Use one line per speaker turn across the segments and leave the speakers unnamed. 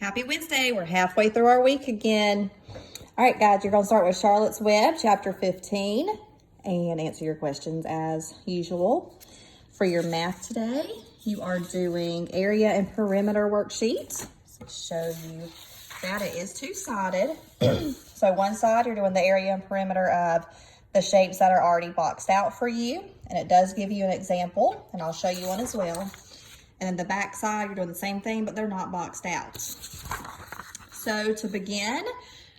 Happy Wednesday. We're halfway through our week again. All right, guys, you're going to start with Charlotte's Web, chapter 15, and answer your questions as usual. For your math today, you are doing area and perimeter worksheet. So show you that it is two-sided. So one side, you're doing the area and perimeter of the shapes that are already boxed out for you. And it does give you an example, and I'll show you one as well. And then the back side, you're doing the same thing, but they're not boxed out. So to begin,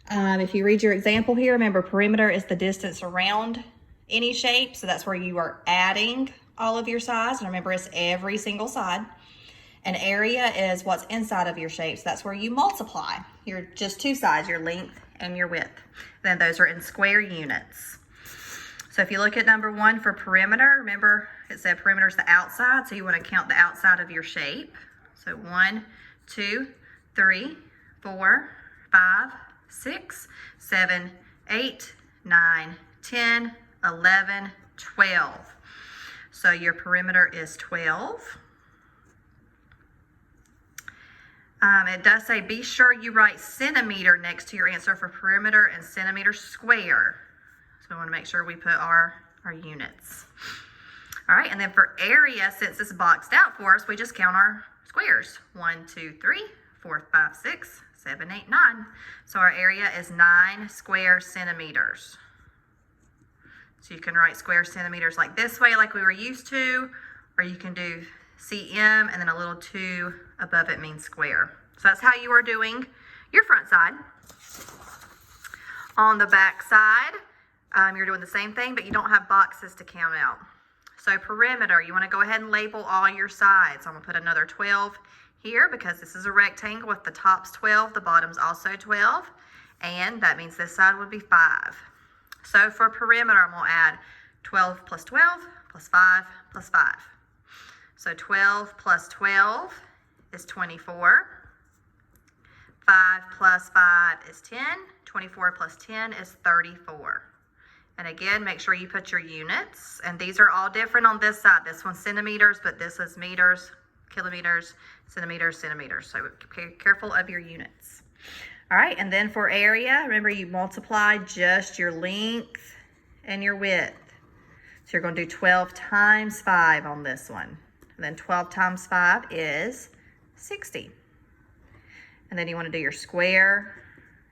if you read your example here, remember perimeter is the distance around any shape. So that's where you are adding all of your sides. And remember, it's every single side. And area is what's inside of your shape. So that's where you multiply. You're just two sides, your length and your width. Then those are in square units. So if you look at number 1 for perimeter, remember it said perimeter is the outside, so you want to count the outside of your shape. So 1, 2, 3, 4, 5, 6, 7, 8, 9, 10, 11, 12. So your perimeter is 12. It does say be sure you write centimeter next to your answer for perimeter and centimeter square. So we want to make sure we put our units. All right, and then for area, since it's boxed out for us, we just count our squares. 1, 2, 3, 4, 5, 6, 7, 8, 9. So our area is 9 square centimeters. So you can write square centimeters like this way, like we were used to, or you can do cm and then a little 2 above it means square. So that's how you are doing your front side. On the back side, you're doing the same thing, but you don't have boxes to count out. So perimeter, you want to go ahead and label all your sides. I'm going to put another 12 here because this is a rectangle with the top's 12, the bottom's also 12, and that means this side would be 5. So for perimeter, I'm going to add 12 plus 12 plus 5 plus 5. So 12 plus 12 is 24. 5 plus 5 is 10. 24 plus 10 is 34. And again, make sure you put your units. And these are all different on this side. This one's centimeters, but this is meters, kilometers, centimeters, centimeters. So be careful of your units. All right, and then for area, remember you multiply just your length and your width. So you're going to do 12 times 5 on this one. And then 12 times 5 is 60. And then you want to do your square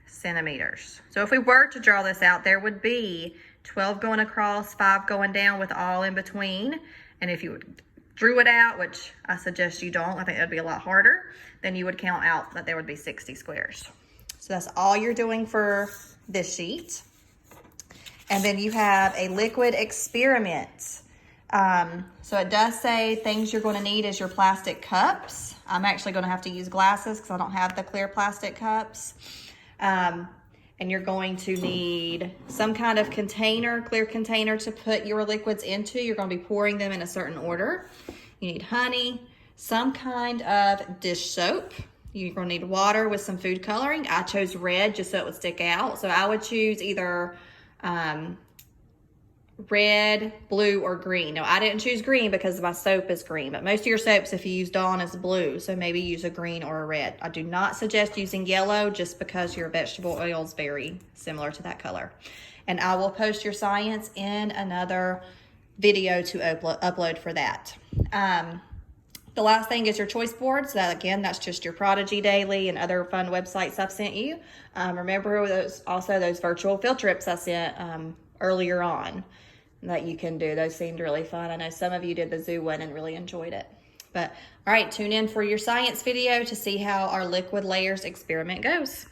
centimeters. So if we were to draw this out, there would be 12 going across, 5 going down with all in between. And if you drew it out, which I suggest you don't, I think that'd be a lot harder, then you would count out that there would be 60 squares. So that's all you're doing for this sheet. And then you have a liquid experiment. So it does say things you're going to need is your plastic cups. I'm actually going to have to use glasses because I don't have the clear plastic cups. And you're going to need some kind of container, clear container to put your liquids into. You're going to be pouring them in a certain order. You need honey, some kind of dish soap. You're going to need water with some food coloring. I chose red just so it would stick out. So I would choose either red, blue, or green. Now, I didn't choose green because my soap is green, but most of your soaps, if you use Dawn, is blue. So maybe use a green or a red. I do not suggest using yellow just because your vegetable oil is very similar to that color. And I will post your science in another video to upload for that. The last thing is your choice boards. That again, that's just your Prodigy Daily and other fun websites I've sent you. Remember those virtual field trips I sent earlier on that you can do. Those seemed really fun. I know some of you did the zoo one and really enjoyed it. But all right, tune in for your science video to see how our liquid layers experiment goes.